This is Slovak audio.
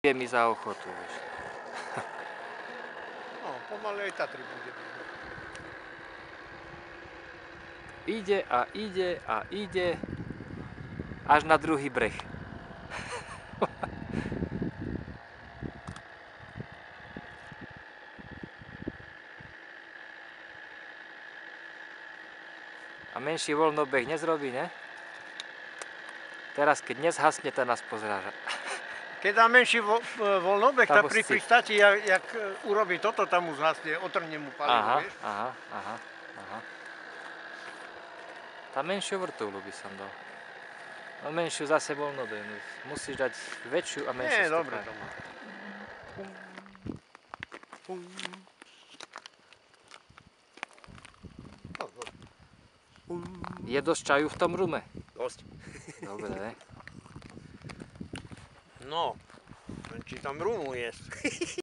Je mi za ochotu, vieš. No, pomaly aj Tatry bude. Ide a ide a ide až na druhý breh. A menší voľnobeh nezrobí, ne? Teraz, keď nezhasne, to nás pozráža. Keď dá menší voľnobeh, tak pri Tam pristáti, jak urobí toto, tam mu zhasne, otrhne mu palivo, vieš? Aha. Tá menšiu vrtulu by som dal. No menšiu zase voľnobeh. Musíš dať väčšiu a menšiu Nie, dobre stopáž. to má. Je dosť čaju v tom rume? Dosť. Dobre. No, či tam rumu je.